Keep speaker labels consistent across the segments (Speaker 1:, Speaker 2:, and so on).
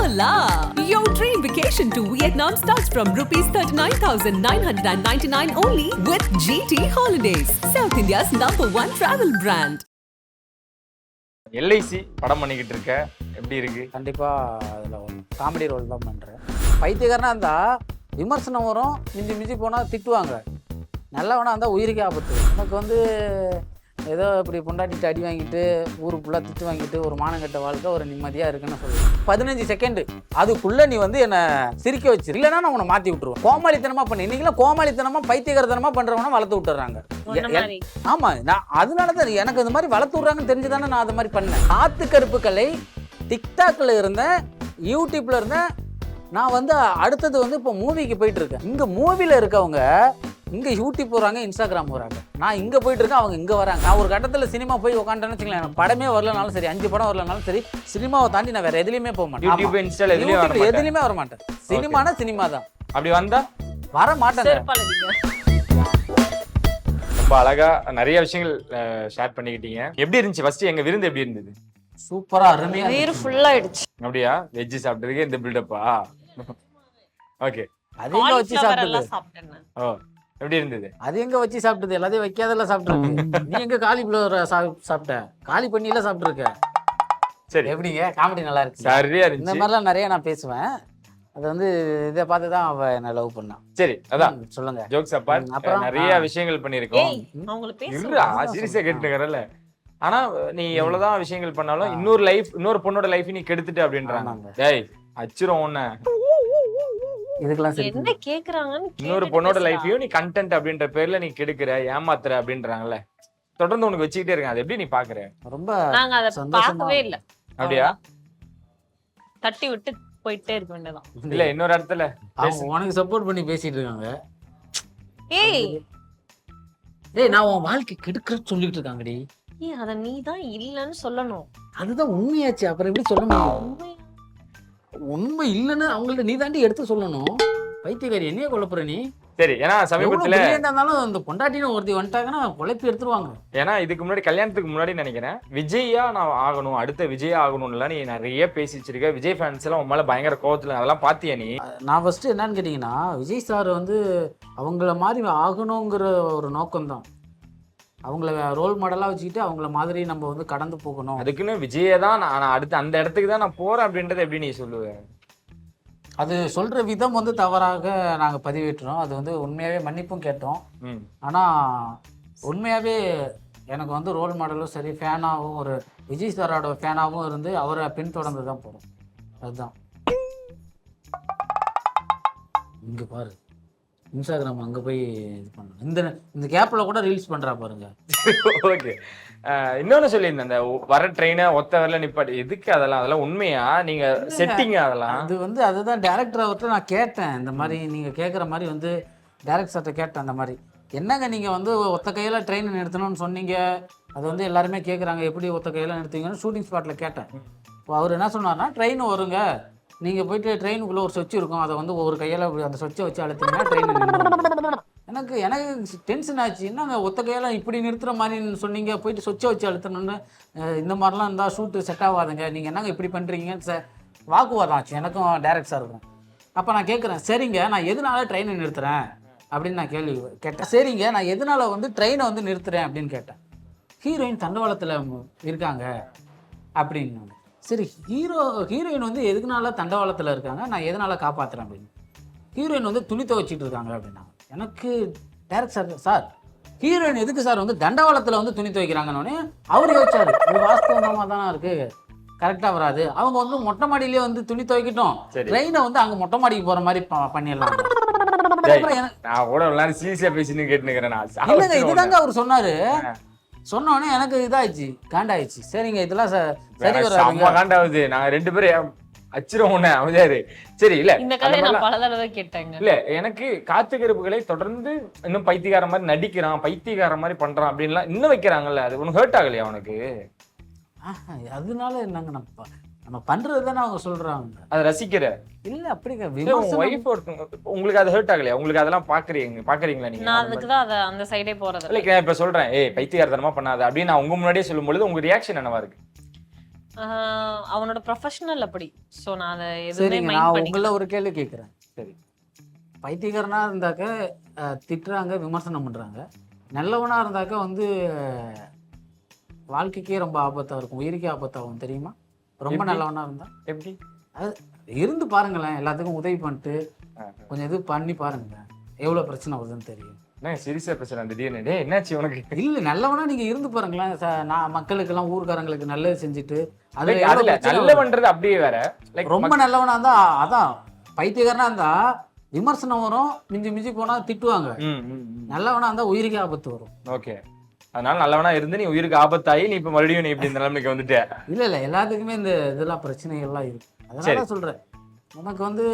Speaker 1: Hola! Your dream vacation to Vietnam starts from rupees 39,999 only with GT Holidays, South India's #1 travel brand.
Speaker 2: LIC படம் பண்ணிக்கிட்டு இருக்க, எப்படி இருக்கு?
Speaker 3: கண்டிப்பாக அதில் ஒரு காமெடி ரோல் தான் பண்ணுறேன். பைத்தியக்காரனாக இருந்தால் விமர்சனம் வரும், மிஞ்சி மிஞ்சி போனால் திட்டுவாங்க. நல்லவனாக இருந்தால் உயிருக்கு ஆபத்து. எனக்கு வந்து ஏதோ இப்படி பொண்டாட்டிட்டு அடி வாங்கிட்டு ஊரு ஃபுல்லாக திட்டு வாங்கிட்டு ஒரு மானங்கட்ட வாழ்க்கை ஒரு நிம்மதியாக இருக்குன்னு சொல்லுவேன். 15 செகண்டு அதுக்குள்ளே நீ வந்து என்னை சிரிக்க வச்சு இல்லைன்னா நான் உன்னை மாற்றி விட்டுருவேன். கோமாளித்தனமாக பண்ணி இன்றைக்கெல்லாம் கோமாளித்தனமாக பைத்தியக்காரத்தனமாக பண்ணுறவனா வளர்த்து விட்டுறாங்க. ஆமாம், நான் அதனால தான் எனக்கு இந்த மாதிரி வளர்த்து விட்றாங்கன்னு தெரிஞ்சு தானே நான் அது மாதிரி பண்ணேன். காத்து கருப்புக்கலை டிக்டாக்ல இருந்தேன், யூடியூப்ல இருந்தேன். நான் வந்து அடுத்தது வந்து இப்போ மூவிக்கு போயிட்டு இருக்கேன். இங்கே மூவியில் இருக்கவங்க இங்கே யூடியூப் போகிறாங்க, இன்ஸ்டாகிராம் போகிறாங்க. நான் இங்கே போயிட்டு இருக்கேன், அவங்க இங்கே வராங்க. நான் ஒரு கட்டத்தில் சினிமா போய் உட்காந்துட்டேன்னு வச்சுக்கலாம், எனக்கு படமே வரலனாலும் சரி, 5 படம் வரலனாலும் சரி, சினிமாவை தாண்டி நான் வேற எதுலையுமே போக மாட்டேன்.
Speaker 2: யூடியூப், இன்ஸ்டால
Speaker 3: எதுலையுமே வர மாட்டேன். சினிமானா சினிமா தான்.
Speaker 2: அப்படி வந்தா
Speaker 3: வர மாட்டேன்.
Speaker 2: ரொம்ப அழகா நிறைய விஷயங்கள் ஷேர் பண்ணிக்கிட்டீங்க. எப்படி இருந்துச்சு ஃபர்ஸ்ட் எங்க விருந்து? எப்படி இருந்தது?
Speaker 3: சூப்பரா, அருமையா,
Speaker 4: வயிறு ஃபுல் ஆயிடுச்சு.
Speaker 2: அப்படியா? வெஜ் சாப்பிட்டதுக்கு இந்த பில்டப்பா? ஓகே,
Speaker 3: அது எங்க வச்சு சாப்பிட்டது?
Speaker 2: ஓ, எப்படி இருந்தது?
Speaker 3: அது எங்க வச்சு சாப்பிட்டது? எல்லாத்தையும் வைக்காதெல்லாம் சாப்பிட்டுருக்கு. நீ எங்க காலிஃப்ளவர் சாப்பிட்ட? காலி பண்ணியில சாப்பிட்டுருக்க.
Speaker 2: சரி,
Speaker 3: எப்படிங்க காமெடி நல்லா இருக்கு?
Speaker 2: சரியா இருந்துச்சு.
Speaker 3: இந்த மாதிரிலாம் நிறைய நான் பேசுவேன். அது வந்து இதை பார்த்து தான் அவ என்ன லவ் பண்ணா.
Speaker 2: சரி, அதான்
Speaker 3: சொல்லுங்க.
Speaker 2: ஜோக்ஸ் அப்பார்ட்,
Speaker 3: அப்புறம்
Speaker 2: நிறைய விஷயங்கள் பண்ணிருக்கோம். சீரியஸா கேட்டுக்கிறல்ல. ஆனா நீ எவ்வளவுதான் விஷயங்கள் பண்ணாலும் இன்னொரு பொண்ணோட லைஃப் நீ கெடுத்துட்டு அப்படின்றாங்க. டேய் அச்சுரும் உன்ன
Speaker 3: இதுக்கெல்லாம் சரி
Speaker 4: என்ன கேக்குறாங்கன்னு
Speaker 2: இன்னொரு பொண்ணோட லைஃபையும் நீ கண்டென்ட் அப்படின்ற பேர்ல நீ கெடுக்கிற, ஏமாத்துற அப்படின்றாங்கல்ல. தொடர்ந்து உனக்கு வச்சுக்கிட்டே இருக்காங்க. அது எப்படி நீ பாக்குற?
Speaker 3: ரொம்ப
Speaker 4: நாங்க அதை பார்க்கவே இல்ல.
Speaker 2: அப்படியா?
Speaker 4: தட்டி விட்டு போயிட்டே இருக்க வேண்டியதான்.
Speaker 2: இல்ல இன்னொரு இடத்துல
Speaker 3: உனக்கு சப்போர்ட் பண்ணி பேசிட்டு இருக்காங்க.
Speaker 4: ஏய்
Speaker 3: நான் உன் வாழ்க்கை கெடுக்கிறேன்னு சொல்லிட்டு இருக்காங்கடி.
Speaker 4: அத நீ தான் இல்லன்னு சொல்லணும்.
Speaker 3: அதுதான் உண்மையாச்சு. அப்புறம் எப்படி சொல்ல முடியும்? உண்மை இல்லைன்னு அவங்கள்ட்ட நீ தாண்டி எடுத்து சொல்லணும். பைத்தியக்காரி, என்னைய குழப்புற நீ?
Speaker 2: சரி, ஏன்னா சமீபத்துல
Speaker 3: இருந்தாலும் அந்த பொண்டாட்டின்னு ஒருத்தி வந்துட்டாங்கன்னா குழப்பி எடுத்துருவாங்க.
Speaker 2: ஏன்னா இதுக்கு முன்னாடி கல்யாணத்துக்கு முன்னாடி நினைக்கிறேன், விஜயா நான் ஆகணும், அடுத்த விஜயா ஆகணும்ல நீ நிறைய பேசி வச்சிருக்க. விஜய் ஃபேன்ஸ் எல்லாம் உன் மேல பயங்கர கோவத்துல, அதெல்லாம் பாத்தியா நீ?
Speaker 3: நான் ஃபர்ஸ்ட் என்னன்னு கேட்டீங்கன்னா, விஜய் சார் வந்து அவங்கள மாதிரி ஆகணுங்கிற ஒரு நோக்கம் தான். அவங்கள ரோல் மாடலாக வச்சுக்கிட்டு அவங்கள மாதிரி நம்ம வந்து கடந்து போகணும்.
Speaker 2: அதுக்குன்னு விஜயை தான் நான் அடுத்து அந்த இடத்துக்கு தான் நான் போறேன் அப்படின்றத எப்படி நீ சொல்லுவேன்?
Speaker 3: அது சொல்ற விதம் வந்து தவறாக நாங்கள் பதிவேற்றோம். அது வந்து உண்மையாகவே மன்னிப்பும் கேட்டோம். ஆனால் உண்மையாகவே எனக்கு வந்து ரோல் மாடலும் சரி, ஃபேனாகவும் ஒரு விஜய் சாரோட ஃபேனாகவும் இருந்து அவரை பின்தொடர்ந்து தான் போகிறோம். அதுதான். இங்கே பாரு, இன்ஸ்டாகிராம் அங்கே போய் இது பண்ணணும். இந்த கேப்பில் கூட ரீல்ஸ் பண்ணுறா பாருங்க.
Speaker 2: ஓகே, இன்னொன்று சொல்லியிருந்தேன், அந்த வர ட்ரெயினை ஒத்த வரல நிப்பாட்டு, எதுக்கு அதெல்லாம் உண்மையா நீங்க செட்டிங்? அதெல்லாம்
Speaker 3: அது வந்து அதுதான் டேரக்டர் அவர்கிட்ட நான் கேட்டேன். இந்த மாதிரி நீங்கள் கேட்குற மாதிரி வந்து டேரக்டர்கிட்ட கேட்டேன். அந்த மாதிரி என்னங்க நீங்கள் வந்து ஒத்த கையில் ட்ரெயின் நிறுத்தணும்னு சொன்னீங்க, அது வந்து எல்லாருமே கேட்குறாங்க, எப்படி ஒத்த கையில் நிறுத்தீங்கன்னு ஷூட்டிங் ஸ்பாட்டில் கேட்டேன். இப்போ அவர் என்ன சொன்னார்னா, ட்ரெயின் வருங்க, நீங்கள் போயிட்டு ட்ரெயினுக்குள்ளே ஒரு சொச்சு இருக்கும், அதை வந்து ஒரு கையில் அந்த சொச்சை வச்சு அழுத்திங்கன்னா ட்ரெயின். எனக்கு டென்ஷன் ஆச்சு. என்னங்க ஒத்த கையெல்லாம் இப்படி நிறுத்துகிற மாதிரி சொன்னீங்க, போயிட்டு சொச்சை வச்சு அழுத்தணுன்னு, இந்த மாதிரிலாம் இருந்தால் ஷூட்டு செட் ஆகாதுங்க, நீங்கள் என்னங்க இப்படி பண்ணுறீங்கன்னு வாக்குவாதம் ஆச்சு எனக்கும் டேரக்ட் சாருக்கும். அப்போ நான் கேட்குறேன், சரிங்க நான் எதனால ட்ரெயினை நிறுத்துகிறேன் அப்படின்னு நான் கேள்வி கேட்டேன். சரிங்க நான் எதனால வந்து ட்ரெயினை வந்து நிறுத்துகிறேன் அப்படின்னு கேட்டேன். ஹீரோயின் தண்டவாளத்தில் இருக்காங்க அப்படின்னு. சரி, ஹீரோயின் வந்து எதுக்குனால தண்டவாளத்தில் இருக்காங்க, நான் எதனால் காப்பாற்றுறேன் அப்படின்னு. ஹீரோயின் வந்து துணி துவைச்சிட்டு இருக்காங்க அப்படின்னா. எனக்கு டேரக்ட் சார் ஹீரோயின் எதுக்கு சார் வந்து தண்டவாளத்தில் வந்து துணி துவைக்கிறாங்கன்னு அவர் யோசிச்சாரு. இது வாஸ்தவமாக தானே இருக்குது, கரெக்டாக வராது. அவங்க வந்து மொட்டை மாடியிலே வந்து துணி துவைக்கட்டும், ட்ரெயினை வந்து அங்கே மொட்டை மாடிக்கு போகிற மாதிரி பண்ணிடலாம். இதுதாங்க அவர் சொன்னாரு. சொன்னோடனே எனக்கு இதாயிடுச்சு, காண்டாயிடுச்சு. சரிங்க இதெல்லாம் சரி
Speaker 2: வராது, நாங்க 2 பேரும் அச்சிரும் உன்ன அவதாரு. சரி, இல்ல
Speaker 4: இந்த கதையை நான் பல தடவை கேட்டேங்க.
Speaker 2: இல்ல எனக்கு காத்து கருப்புகளை தொடர்ந்து இன்னும் பைத்தியக்கார மாதிரி நடிக்கிறான், பைத்தியக்கார மாதிரி பண்றான் அப்படின்லாம் இன்னும் வைக்கிறாங்கல்ல, அது உனக்கு ஹர்ட் ஆகலையா உனக்கு?
Speaker 3: அதனால என்னங்க, நம்ம பண்றது தானே அவங்க சொல்றாங்க,
Speaker 2: அதை ரசிக்கிற
Speaker 3: இல்ல அப்படிங்க.
Speaker 2: உங்களுக்கு அது ஹர்ட் ஆகலையா? உங்களுக்கு அதெல்லாம் பாக்குறீங்களா நீங்க?
Speaker 4: நான் அதுக்கு தான் அந்த சைடே போறது
Speaker 2: இல்ல. நான் இப்ப சொல்றேன், ஏய் பைத்தியக்காரத்தனமா பண்ணாத அப்படின்னு நான் உங்க முன்னாடியே சொல்லும் பொழுது உங்க ரியாக்ஷன் என்னவா இருக்கு?
Speaker 4: அவனோட ப்ரொஃபஷனல் அப்படி. சோ நான் அதை எதுவுமே
Speaker 3: சரிங்க,
Speaker 4: மைண்ட்
Speaker 3: நான்
Speaker 4: பண்ணி.
Speaker 3: உங்களை ஒரு கேள்வி கேட்குறேன்.
Speaker 2: சரி.
Speaker 3: பைத்தியக்காரனா இருந்தாக்க திட்டுறாங்க, விமர்சனம் பண்றாங்க. நல்லவனா இருந்தாக்க வந்து வாழ்க்கைக்கே ரொம்ப ஆபத்தா இருக்கும், உயிருக்கே ஆபத்தாகும் தெரியுமா? ரொம்ப
Speaker 2: எப்படி?
Speaker 3: நல்லவனா இருந்தா
Speaker 2: எப்படி?
Speaker 3: அது இருந்து பாருங்களேன், எல்லாத்துக்கும் உதவி பண்ணிட்டு கொஞ்சம் இது பண்ணி பாருங்க, எவ்வளவு பிரச்சனை வருதுன்னு தெரியும்.
Speaker 2: என்ன சீரியஸா பேசுறேன் திடீர்னு? டேய் என்னாச்சு உனக்கு?
Speaker 3: இல்ல, நல்லவனா நீங்க இருந்து பாருங்களேன். நான் மக்களுக்கெல்லாம் ஊர்க்காரங்களுக்கு நல்லது செஞ்சுட்டு அதுல
Speaker 2: Like,
Speaker 3: எவ்வளவு
Speaker 2: அதுல
Speaker 3: பிரச்சனை
Speaker 2: நல்ல
Speaker 3: வருது.
Speaker 2: பண்றது அப்படியே வேற. Like,
Speaker 3: ரொம்ப நல்லவனா இருந்தா அதான், பைத்தியக்காரனா இருந்தா விமர்சனம் வரும், மிஞ்சி மிஞ்சி போனா திட்டுவாங்க. நல்லவனா இருந்தா உயிருக்கே ஆபத்து வரும்.
Speaker 2: ஓகே. அதனால நல்லவனா இருந்து நீ உயிருக்கு ஆபத்தாயி நீ இப்ப மறுபடியும் நீ இப்படி இந்த நிலைமைக்கு வந்துட்ட.
Speaker 3: இல்ல எல்லாத்துக்குமே இந்த இதெல்லாம் பிரச்சனைகள்லாம் இருக்கு. அதனால சொல்றேன், உனக்கு வந்து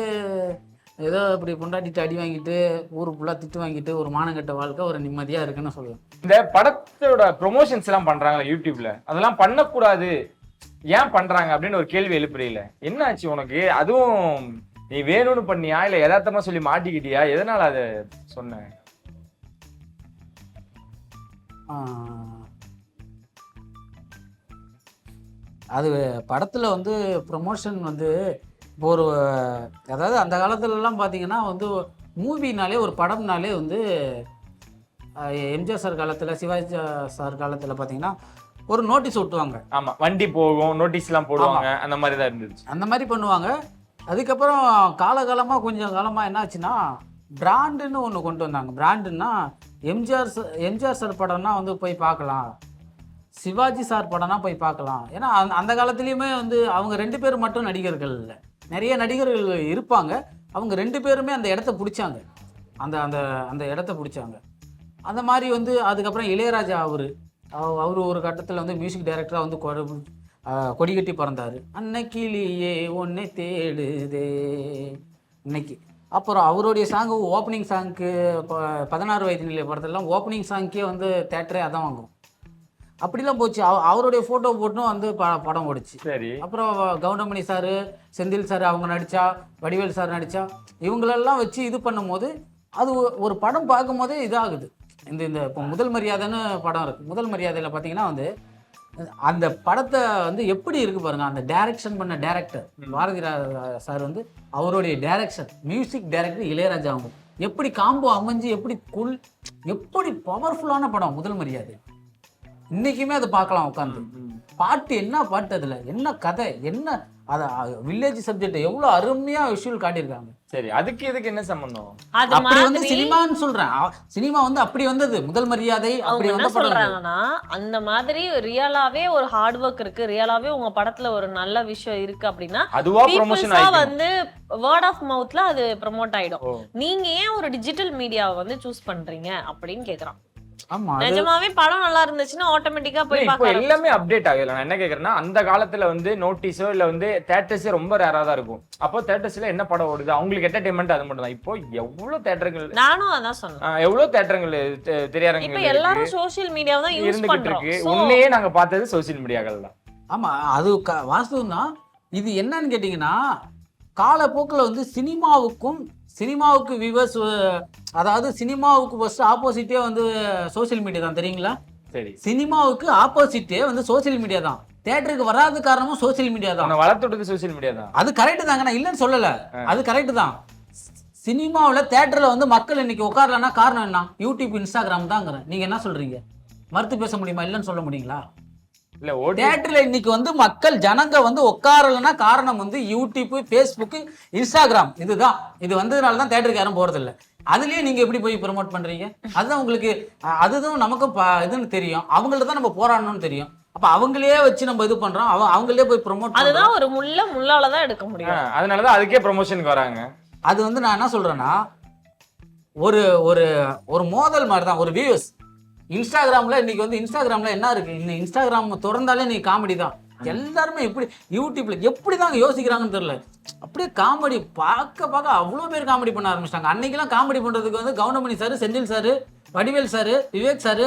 Speaker 3: ஏதோ இப்படி பொண்டாட்டிட்டு அடி வாங்கிட்டு ஊரு ஃபுல்லா திட்டு வாங்கிட்டு ஒரு மானங்கட்ட வாழ்க்கை ஒரு நிம்மதியா இருக்குன்னு சொல்லுவேன்.
Speaker 2: இந்த படத்தோட ப்ரொமோஷன்ஸ் எல்லாம் பண்றாங்களா யூடியூப்ல, அதெல்லாம் பண்ணக்கூடாது, ஏன் பண்றாங்க அப்படின்னு ஒரு கேள்வி எழுப்புறீல, என்ன ஆச்சு உனக்கு? அதுவும் நீ வேணும்னு பண்ணியா இல்ல யதார்த்தமா சொல்லி மாட்டிக்கிட்டியா? எதனால அதை சொன்ன?
Speaker 3: அது படத்துல வந்து ப்ரொமோஷன் வந்து இப்போ ஒரு, அதாவது அந்த காலத்துலலாம் பார்த்தீங்கன்னா வந்து மூவினாலே ஒரு படம்னாலே வந்து எம்ஜிஆர் சார் காலத்தில், சிவாஜி சார் காலத்தில் பார்த்தீங்கன்னா ஒரு நோட்டீஸ் ஒட்டுவாங்க.
Speaker 2: ஆமா, வண்டி போகும், நோட்டீஸ் எல்லாம் போடுவாங்க, அந்த மாதிரி தான் இருந்துச்சு.
Speaker 3: அந்த மாதிரி பண்ணுவாங்க. அதுக்கப்புறம் காலகாலமாக கொஞ்சம் காலமாக என்னாச்சுன்னா பிராண்டுன்னு ஒன்று கொண்டு வந்தாங்க. பிராண்டுன்னா எம்ஜிஆர் சார் படம்னா வந்து போய் பார்க்கலாம், சிவாஜி சார் படம்னா போய் பார்க்கலாம். ஏன்னா அந்த காலத்துலேயுமே வந்து அவங்க 2 பேர் மட்டும் நடிகர்கள் இல்லை, நிறைய நடிகர்கள் இருப்பாங்க. அவங்க 2 பேருமே அந்த இடத்த பிடிச்சாங்க, அந்த அந்த அந்த இடத்த பிடிச்சாங்க. அந்த மாதிரி வந்து அதுக்கப்புறம் இளையராஜா அவர் ஒரு கட்டத்தில் வந்து மியூசிக் டைரக்டராக வந்து கொடி கட்டி பறந்தார். அன்னைக்கிலேயே ஒன்னே தேடுதே இன்னைக்கு. அப்புறம் அவருடைய சாங்கு ஓப்பனிங் சாங்க்கு 16 வயது நிலை படத்துலலாம் ஓப்பனிங் சாங்க்கே வந்து தேட்டரே அதான் வாங்கும். அப்படிலாம் போச்சு. அவருடைய ஃபோட்டோ போட்டும் வந்து படம் ஓடிச்சு.
Speaker 2: சரி. அப்புறம்
Speaker 3: கவுண்டமணி சார், செந்தில் சார் அவங்க நடித்தா, வடிவேல் சார் நடித்தா, இவங்களெல்லாம் வச்சு இது பண்ணும்போது அது ஒரு படம் பார்க்கும் போதே இதாகுது. இந்த இப்போ முதல் மரியாதைன்னு படம் இருக்குது. முதல் மரியாதையில் பார்த்தீங்கன்னா வந்து அந்த படத்தை வந்து எப்படி இருக்குது பாருங்கள். அந்த டைரக்ஷன் பண்ண டைரக்டர் பாரதி சார் வந்து அவருடைய டைரக்ஷன், மியூசிக் டைரக்டர் இளையராஜா அவங்க, எப்படி காம்போ அமைஞ்சு எப்படி பவர்ஃபுல்லான படம் முதல் மரியாதை. இன்னைக்குமே அதை பார்க்கலாம் உட்காந்து. பாட்டு என்ன பாட்டு, அதுல என்ன கதை, என்ன அத வில்லேஜ் சப்ஜெக்ட் எவ்வளவு அருமையா விஷுவல் காட்டியிருக்காங்க.
Speaker 2: சரி, அதுக்கு இதுக்கு என்ன சம்பந்தம்?
Speaker 3: அப்படி வந்து சினிமான்னு சொல்றேன், சினிமா வந்து அப்படி வந்தது முதல் மரியாதை. அப்படி வந்து
Speaker 4: சொல்றாங்கன்னா அந்த மாதிரி ரியலாவே ஒரு ஹார்ட் ஒர்க் இருக்கு, ரியலாவே உங்க படத்துல ஒரு நல்ல விஷயம் இருக்கு அப்படின்னா
Speaker 2: அதுவா ப்ரமோஷன் ஆயிடும்,
Speaker 4: வந்து வேர்ட் ஆஃப் மவுத்ல அது ப்ரோமோட் ஆயிடும். நீங்க ஏன் ஒரு டிஜிட்டல் மீடியாவை வந்து சூஸ் பண்றீங்க அப்படின்னு கேக்குறான்.
Speaker 3: ஆமா,
Speaker 4: நிஜமாவே படம் நல்லா இருந்துச்சுன்னா ஆட்டோமேட்டிக்கா போய்
Speaker 2: இப்போ எல்லாமே அப்டேட் ஆகல. நான் என்ன கேக்குறேன்னா, அந்த காலத்துல வந்து நோட்டீஸோ இல்ல வந்து தியேட்டர்ஸே ரொம்ப ரேரா தான் இருக்கும். அப்போ தியேட்டர்ஸ்ல என்ன படம் ஓடுது, அவங்களுக்கு என்டர்டைன்மெண்ட் அது மட்டும் தான். இப்போ எவ்வளவு தியேட்டர்கள்,
Speaker 4: நானும் அதான் சொன்னேன்,
Speaker 2: எவ்வளவு தியேட்டர்கள் திரையரங்குகள்
Speaker 4: இப்போ எல்லாரும் சோஷியல் மீடியாவை தான் யூஸ் பண்றோம்.
Speaker 2: உன்னையே நாங்க பார்த்தது சோஷியல் மீடியாக்கள் தான்.
Speaker 3: ஆமா, அது வாஸ்தவம் தான். இது என்னன்னு கேட்டீங்கன்னா, காலப்போக்கில் வந்து சினிமாவுக்கு வியூவர்ஸ், அதாவது சினிமாவுக்கு ஃபர்ஸ்ட் ஆப்போசிட்டே வந்து சோசியல் மீடியா தான், தெரியுங்களா?
Speaker 2: சரி,
Speaker 3: சினிமாவுக்கு ஆப்போசிட்டே வந்து சோசியல் மீடியா தான். தியேட்டருக்கு வராத காரணமும் சோசியல் மீடியா தான்.
Speaker 2: வளர்த்துட்டது சோசியல் மீடியா தான்.
Speaker 3: அது கரெக்ட் தாங்க, நான் இல்லைன்னு சொல்லல, அது கரெக்ட் தான். சினிமாவில் தியேட்டர்ல வந்து மக்கள் இன்னைக்கு உட்காரலன்னா காரணம் என்ன? யூடியூப், இன்ஸ்டாகிராம் தாங்கிறேன். நீங்க என்ன சொல்றீங்க? மறுத்து பேச முடியுமா? இல்லைன்னு சொல்ல முடியுங்களா?
Speaker 2: இல்ல,
Speaker 3: தியேட்டர்ல இன்னைக்கு வந்து மக்கள் ஜனங்க வந்து உட்காரலன்னா காரணம் வந்து யூடியூப், ஃபேஸ்புக், இன்ஸ்டாகிராம். இதுதான். இது வந்ததுனால தான் தியேட்டருக்கு யாரும் போறது இல்லை. அதுலயே நீங்க எப்படி போய் ப்ரமோட் பண்றீங்க? அதுதான் உங்களுக்கு, அதுதான் நமக்கும் இதுன்னு தெரியும், அவங்கள்ட்ட தான் நம்ம போராடணும்னு தெரியும். அப்ப அவங்களே வச்சு நம்ம இது பண்றோம், அவங்களே போய் ப்ரமோட்.
Speaker 4: அதுதான் ஒரு முள்ளால தான் எடுக்க முடியும்.
Speaker 2: அதனாலதான் அதுக்கே ப்ரமோஷனுக்கு வராங்க.
Speaker 3: அது வந்து நான் என்ன சொல்றேன்னா, ஒரு ஒரு மோதல் மாதிரி தான். ஒரு வியூஸ் இன்ஸ்டாகிராம்ல இன்னைக்கு வந்து இன்ஸ்டாகிராம்ல என்ன இருக்கு? இந்த இன்ஸ்டாகிராம் திறந்தாலே நீ காமெடி தான். எல்லாருமே எப்படி யூடியூப்ல எப்படிதாங்க யோசிக்கிறாங்கன்னு தெரியல. அப்படியே காமெடி பார்க்க அவ்வளோ பேர் காமெடி பண்ண ஆரம்பிச்சிட்டாங்க. அன்னைக்கெல்லாம் காமெடி பண்றதுக்கு வந்து Goundamani sir, Senthil sir, Vadivel sir, Vivek sir,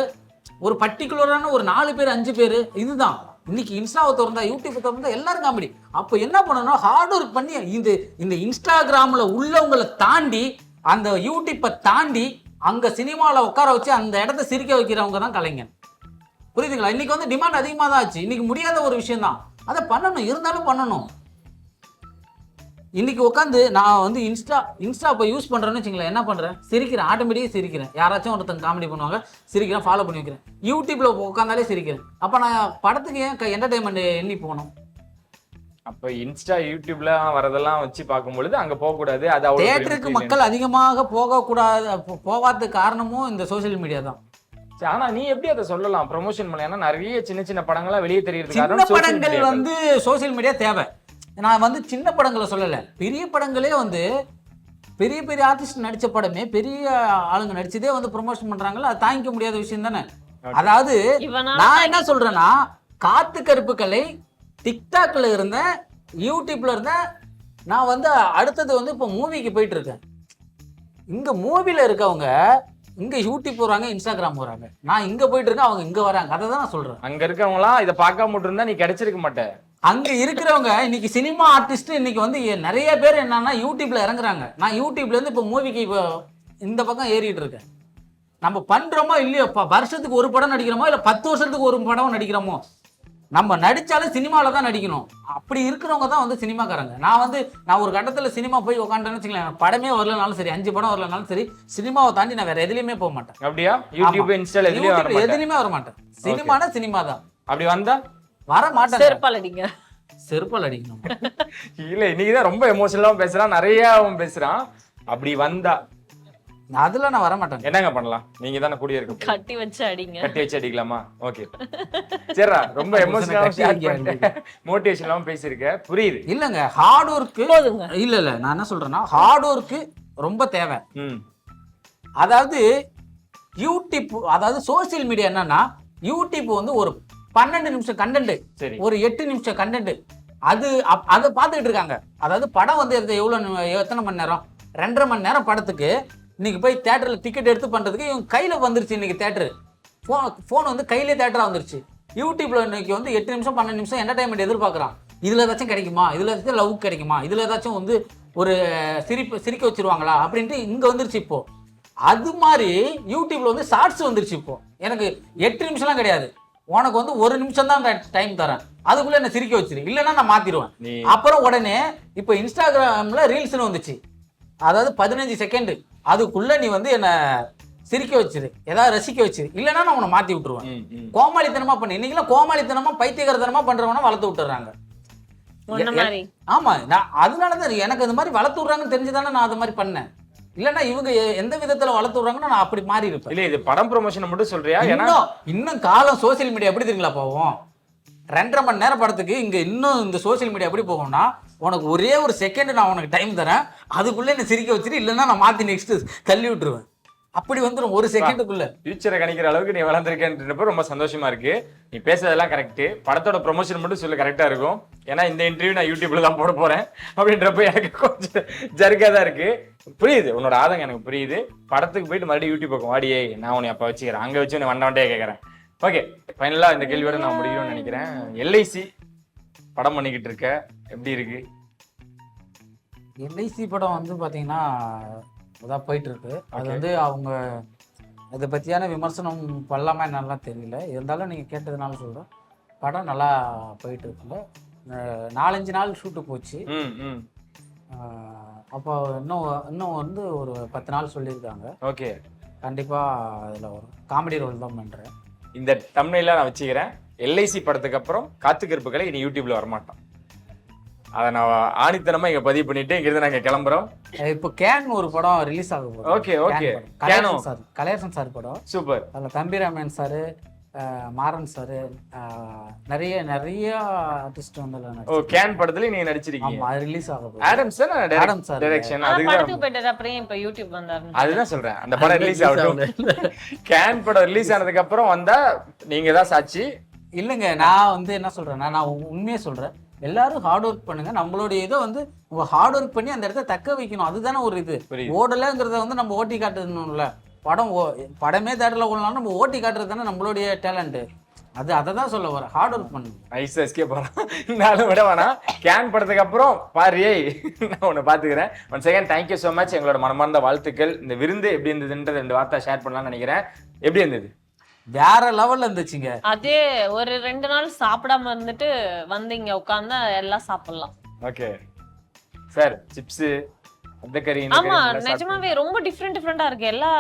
Speaker 3: ஒரு பர்டிகுலரான ஒரு 4 பேர் 5 பேர், இதுதான். இன்னைக்கு இன்ஸ்டாவை திறந்தா, யூடியூப் திறந்தா எல்லாரும் காமெடி. அப்போ என்ன பண்ணணும்? ஹார்ட் ஒர்க் பண்ணி இந்த இன்ஸ்டாகிராம்ல உள்ளவங்களை தாண்டி, அந்த யூடியூப்பை தாண்டி அங்க சினிமாவில் உட்கார வச்சு அந்த இடத்த சிரிக்க வைக்கிறவங்க தான் கலைஞன். புரியுதுங்களா? இன்னைக்கு வந்து டிமாண்ட் அதிகமாக தான் ஆச்சு. இன்னைக்கு முடியாத ஒரு விஷயம் தான். அதை பண்ணணும், இருந்தாலும் பண்ணணும். இன்னைக்கு உட்காந்து நான் வந்து இன்ஸ்டா இப்போ யூஸ் பண்ணுறேன்னு வச்சுங்களேன், என்ன பண்ணுறேன், சிரிக்கிறேன், ஆட்டோமேட்டிக்காக சிரிக்கிறேன். யாராச்சும் ஒருத்தங்க காமெடி பண்ணுவாங்க, சிரிக்கிறேன், ஃபாலோ பண்ணி வைக்கிறேன். யூடியூப்ல உட்காந்தாலே சிரிக்கிறேன். அப்போ நான் படத்துக்கு ஏன் என்டர்டைன்மெண்ட் எண்ணி போகணும்?
Speaker 2: அப்ப இன்ஸ்டா யூடியூப்ல வரதெல்லாம் வச்சு பார்க்கும்பொழுது அங்க போக கூடாது. அது
Speaker 3: தியேட்டருக்கு மக்கள் அதிகமாக போகாத காரணமும் இந்த சோசியல் மீடியா தான்.
Speaker 2: ஆனா நீ எப்படி அதை சொல்லலாம் ப்ரொமோஷன் பண்ணல? ஏன்னா நிறைய சின்ன சின்ன படங்களா வெளியே தெரியுது.
Speaker 3: சின்ன படங்கள் வந்து சோசியல் மீடியா தேவை. நான் வந்து சின்ன படங்களை சொல்லலை, பெரிய படங்களே வந்து பெரிய பெரிய ஆர்டிஸ்ட் நடிச்ச படமே பெரிய ஆளுங்க நடிச்சதே வந்து ப்ரொமோஷன் பண்றாங்கல்ல, அது தாங்கிக்க முடியாத விஷயம் தானே. அதாவது நான் என்ன சொல்றேன்னா, காத்து கருப்பு கலை டிக்டாக்ல இருந்தேன், யூடியூப்ல இருந்தேன். நான் வந்து அடுத்தது வந்து இப்போ மூவிக்கு போயிட்டு இருக்கேன். இங்க மூவில இருக்கவங்க இங்க யூடியூப் போறாங்க, இன்ஸ்டாகிராம் போறாங்க. நான் இங்க போயிட்டு இருக்கேன், அவங்க இங்க வராங்க. அதை தான் நான் சொல்றேன்.
Speaker 2: அங்க இருக்கவங்களாம் இதை பார்க்காம இருந்தா நீ கிடைச்சிருக்க மாட்டே.
Speaker 3: அங்க இருக்கிறவங்க இன்னைக்கு சினிமா ஆர்டிஸ்ட் இன்னைக்கு வந்து நிறைய பேர் என்னன்னா யூடியூப்ல இறங்குறாங்க. நான் யூடியூப்ல இருந்து இப்போ மூவிக்கு இப்போ இந்த பக்கம் ஏறிட்டு இருக்கேன். நம்ம பண்றோமோ இல்லையோ, வருஷத்துக்கு ஒரு படம் நடிக்கிறோமோ இல்ல 10 வருஷத்துக்கு ஒரு படம் நடிக்கிறோமோ, நம்ம நடிச்சாலும் சினிமாவில தான் நடிக்கணும். அப்படி இருக்கிறவங்க தான் வந்து சினிமாக்காரங்க. நான் ஒரு கட்டத்துல சினிமா போய் உட்காந்துன்னு வச்சுக்கலாம், படமே வரலனாலும் சரி, 5 படம் வரலனாலும் சரி, சினிமாவை தாண்டி நான் வேற எதுலயுமே போக மாட்டேன்.
Speaker 2: அப்படியா? யூடியூப், இன்ஸ்டால
Speaker 3: எதுலயுமே வர மாட்டேன். சினிமானா சினிமா தான்.
Speaker 2: அப்படி வந்தா
Speaker 3: வர மாட்டேன்.
Speaker 4: செருப்பால் அடிங்க.
Speaker 3: செருப்பால் அடிக்கணும்.
Speaker 2: இல்ல இன்னைக்குதான் ரொம்ப எமோஷனலாவும் பேசுறான், நிறையாவும் பேசுறான். அப்படி வந்தா
Speaker 3: அதுல நான் வர மாட்டேன்.
Speaker 2: என்னங்க பண்ணலாம்? நீங்க தானே கூடிய இருக்க,
Speaker 4: கட்டி வச்சு அடிங்க.
Speaker 2: கட்டி வச்சு அடிக்கலாமா? ஓகே சரிடா, ரொம்ப எமோஷனலாவும் மோட்டிவேஷனலாவும் பேசியிருக்க, புரியுது.
Speaker 3: இல்லங்க, ஹார்ட் ஒர்க் இல்ல நான் என்ன சொல்றேன்னா, ஹார்ட் ஒர்க் ரொம்ப தேவை. அதாவது யூடியூப், அதாவது சோசியல் மீடியா என்னன்னா, யூடியூப் வந்து ஒரு 12 நிமிஷம் கண்டென்ட், ஒரு 8 நிமிஷம் கண்டென்ட், அதை பார்த்துக்கிட்டு இருக்காங்க. அதாவது படம் வந்து எத்தனை மணி நேரம்? 2.5 மணி நேரம் படத்துக்கு இன்னைக்கு போய் தியேட்டர்ல டிக்கெட் எடுத்து பண்றதுக்கு இவங்க கையில வந்துருச்சு. இன்னைக்கு தியேட்டர் போன் வந்து கையிலே தியேட்டரா வந்துருச்சு. யூடியூப்ல இன்னைக்கு வந்து 8 நிமிஷம் 12 நிமிஷம் என்டர்டைன்மெண்ட் எதிர்பார்க்குறான். இதுல ஏதாச்சும் கிடைக்குமா, இதுல ஏதாச்சும் லவ் கிடைக்குமா, இதுல ஏதாச்சும் வந்து ஒரு சிரிக்க வச்சிருவாங்களா அப்படின்ட்டு இங்க வந்துருச்சு இப்போ. அது மாதிரி யூடியூப்ல வந்து ஷார்ட்ஸ் வந்துருச்சு இப்போ. எனக்கு 8 நிமிஷம்லாம் கிடையாது, உனக்கு வந்து 1 நிமிஷம் தான் டைம் தரேன், அதுக்குள்ள என்ன சிரிக்க வச்சிரு, இல்லைன்னா நான் மாத்திடுவேன். அப்புறம் உடனே இப்போ இன்ஸ்டாகிராம்ல ரீல்ஸ்னு வந்துச்சு, அதாவது 15 செகண்ட், அதுக்குள்ள நீ வந்து என்ன சிரிக்க வச்சிரு, ஏதாவது ரசிக்க வச்சிரு, இல்லைன்னா நான் உன்னை மாத்தி விட்டுருவேன். கோமாளித்தனமா பண்ணு. இன்னைக்கெல்லாம் கோமாளித்தனமா பைத்தியகாரத்தனமா பண்றவனா வளர்த்து விட்டுறாங்க. ஆமா, நான் அதனாலதான் எனக்கு அந்த மாதிரி வளர்த்து விடுறாங்கன்னு தெரிஞ்சுதானே நான் அது மாதிரி பண்ணேன். இல்லன்னா இவங்க எந்த விதத்துல வளர்த்து விடுறாங்கன்னா நான் அப்படி மாறி இருப்பேன்.
Speaker 2: இல்ல இது படம் ப்ரொமோஷன் மட்டும் சொல்றியா?
Speaker 3: இன்னும் காலம் சோசியல் மீடியா எப்படி தெரியுங்களா போவோம்? 2.5 மணி நேரம் படத்துக்கு இங்க இன்னும் இந்த சோசியல் மீடியா எப்படி போகும்னா, உனக்கு ஒரே ஒரு செகண்ட் நான் உனக்கு டைம் தரேன், அதுக்குள்ள என்ன சிரிக்க வச்சிரு, இல்லைன்னா நான் மாத்தி நெக்ஸ்ட் தள்ளி விட்டுருவேன். அப்படி வந்துடும் ஒரு செகண்டுக்குள்ள.
Speaker 2: ஃபியூச்சரை கணிக்கிற அளவுக்கு நீ வளர்ந்துருக்கேன்றப்ப ரொம்ப சந்தோஷமா இருக்கு. நீ பேசுறதெல்லாம் கரெக்ட். படத்தோட ப்ரொமோஷன் மட்டும் சொல்ல கரெக்டா இருக்கும். ஏன்னா இந்த இன்டர்வியூ நான் யூடியூப்ல தான் போட போறேன் அப்படின்றப்ப எனக்கு கொஞ்சம் ஜர்க்கா தான் இருக்கு. புரியுது உன்னோட ஆதங்கம், எனக்கு புரியுது. படத்துக்கு போயிட்டு மறுபடியும் யூடியூப் பக்கம் வாடியே, நான் உன்னை அப்ப வச்சுக்கிறேன், அங்க வச்சு உன்னை வண்டே கேட்கறேன். ஓகே, ஃபைனலா இந்த கேள்வியோட நான் முடிக்கணும்னு நினைக்கிறேன். எல்ஐசி படம் பண்ணிக்கிட்டு இருக்க, எப்படி இருக்கு?
Speaker 3: எல்ஐசி படம் வந்து பாத்தீங்கன்னா அதான் போயிட்டு இருக்கு. அது வந்து அவங்க இதை பத்தியான விமர்சனம் பண்ணலாமா என்னெல்லாம் தெரியல. இருந்தாலும் நீங்க கேட்டதுனால சொல்றேன், படம் நல்லா போயிட்டு இருக்குல்ல. 4-5 நாள் ஷூட்டு போச்சு. அப்போ இன்னும் வந்து ஒரு 10 நாள் சொல்லியிருக்காங்க.
Speaker 2: ஓகே,
Speaker 3: கண்டிப்பா அதுல ஒரு காமெடி ரோல் தான் பண்றேன்.
Speaker 2: இந்த தம்ப்நெயில நான் வச்சுக்கிறேன். எல்ஐசி படத்துக்கு அப்புறம் காத்து கருப்புகளை இனி யூடியூப்ல வரமாட்டான். அதை நான் ஆணித்தனமா இங்க பதிவு பண்ணிட்டு இங்கிருந்து நாங்க கிளம்புறோம்.
Speaker 3: இப்போ கேன் ஒரு படம் ரிலீஸ் ஆக போகுது.
Speaker 2: ஓகே ஓகே,
Speaker 3: கலையரசன் சார் படம்
Speaker 2: சூப்பர்.
Speaker 3: அதுல தம்பிராமன் சார், மாறன் சார், நிறைய ஆர்டிஸ்ட் வந்து
Speaker 2: ஓ கேன் படத்துல நீங்க நடிச்சிருக்கீங்க.
Speaker 3: ஆமா, அது ரிலீஸ் ஆக போகுது.
Speaker 2: Adam sir direction.
Speaker 4: படத்துக்கு போயிட்டது அப்புறம் இப்ப யூடியூப் வந்தாரு.
Speaker 2: அதுதான் சொல்றேன், அந்த படம் ரிலீஸ் ஆகட்டும். கேன் படம் ரிலீஸ் ஆனதுக்கு அப்புறம் வந்தா நீங்க தான் சாட்சி.
Speaker 3: இல்லைங்க, நான் வந்து என்ன சொல்றேன்னா, நான் உண்மையே சொல்றேன், எல்லாரும் ஹார்ட் ஒர்க் பண்ணுங்க. நம்மளுடைய இதை வந்து உங்க ஹார்ட் ஒர்க் பண்ணி அந்த இடத்த தக்க வைக்கணும். அதுதானே ஒரு இது. ஓடலைங்கிறத வந்து நம்ம ஓட்டி காட்டணும்ல. படமே தேட்டரில் ஓடலாம், நம்ம ஓட்டி காட்டுறது தானே நம்மளுடைய டேலண்ட். அதை தான் சொல்ல வர. ஹார்ட் ஒர்க் பண்ணணும்.
Speaker 2: ஐஸ் எஸ்கே போறான், நானும் விட வேணாம். கேன் படத்துக்கு அப்புறம் பாரியே நான் உன்னை பாத்துக்கிறேன். One second, thank you so much. எங்களோட மனமார்ந்த வாழ்த்துக்கள். இந்த விருந்து எப்படி இருந்ததுன்ற 2 வார்த்தை ஷேர் பண்ணலாம்னு நினைக்கிறேன். எப்படி இருந்தது?
Speaker 3: வேற லெவல்ல இருந்துச்சுங்க.
Speaker 4: அதே ஒரு 2 நாள் சாப்பிடாம இருந்துட்டு வந்தீங்க உட்கார்ந்தா எல்லாம் சாப்பிடலாம்.
Speaker 2: ஓகே சார், சிப்ஸ் அந்த கறி
Speaker 4: ஆமா நிஜமாவே ரொம்ப டிஃப்ரெண்டா இருக்கு. எல்லா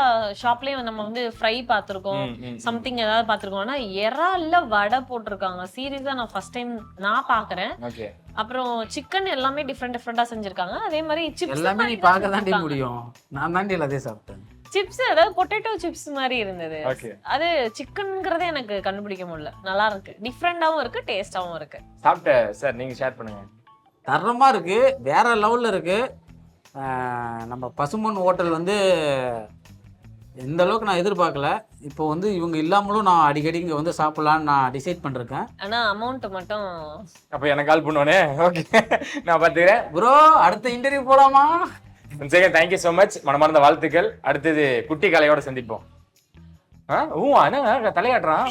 Speaker 4: ஷாப்லயும் நம்ம வந்து ஃப்ரை பாத்திருக்கோம், சம்திங் ஏதாவது பாத்திருக்கோம். ஆனா இறால்ல வடை போட்டிருக்காங்க. சீரியஸா நான் ஃபர்ஸ்ட் டைம் நான் பாக்குறேன்.
Speaker 2: ஓகே.
Speaker 4: அப்புறம் சிக்கன் எல்லாமே டிஃப்ரெண்டா செஞ்சிருக்காங்க. அதே மாதிரி சிப்ஸ்
Speaker 3: எல்லாமே நீ பார்க்க தாண்டி முடியும். நான் தாண்டி அதே சாப்பிட்டேன்.
Speaker 4: சிப்ஸ் அதாவது பொட்டேட்டோ சிப்ஸ் மாதிரி இருந்தது.
Speaker 2: ஓகே.
Speaker 4: அது சிக்கன்ங்கறதே எனக்கு கண்டுபிடிக்க முடியல. நல்லா இருக்கு, டிஃப்ரெண்டாவும் இருக்கு, டேஸ்டாவும் இருக்கு.
Speaker 2: சாப்பிட்ட சார், நீங்க ஷேர் பண்ணுங்க.
Speaker 3: தரமா இருக்கு, வேற லெவல்ல இருக்கு. நம்ம பசும்பொன் ஹோட்டல் வந்து எந்த அளவுக்கு நான் எதிர்பார்க்கல. இப்போ வந்து இவங்க இல்லாமலும் நான் அடிக்கடி இங்கே வந்து சாப்பிடலான்னு நான் டிசைட் பண்ணிருக்கேன்.
Speaker 4: ஆனா அமௌண்ட் மட்டும்
Speaker 2: அப்போ எனக்கு கால் பண்ணுவானே. ஓகே, நான் பார்த்துக்கிறேன்.
Speaker 3: ப்ரோ அடுத்த இன்டர்வியூ போலாமா?
Speaker 2: தேங்க்யூ ஸோ மச், மனமார்ந்த வாழ்த்துக்கள். அடுத்தது குட்டி கலையோட சந்திப்போம். அண்ணா தலையாடுறான்,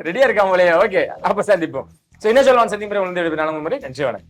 Speaker 2: ரெடியா இருக்காமலையா? ஓகே, அப்ப சந்திப்போம். ஸோ என்ன சொல்லுவான் சந்திப்பு முறை நன்றி வணக்கம்.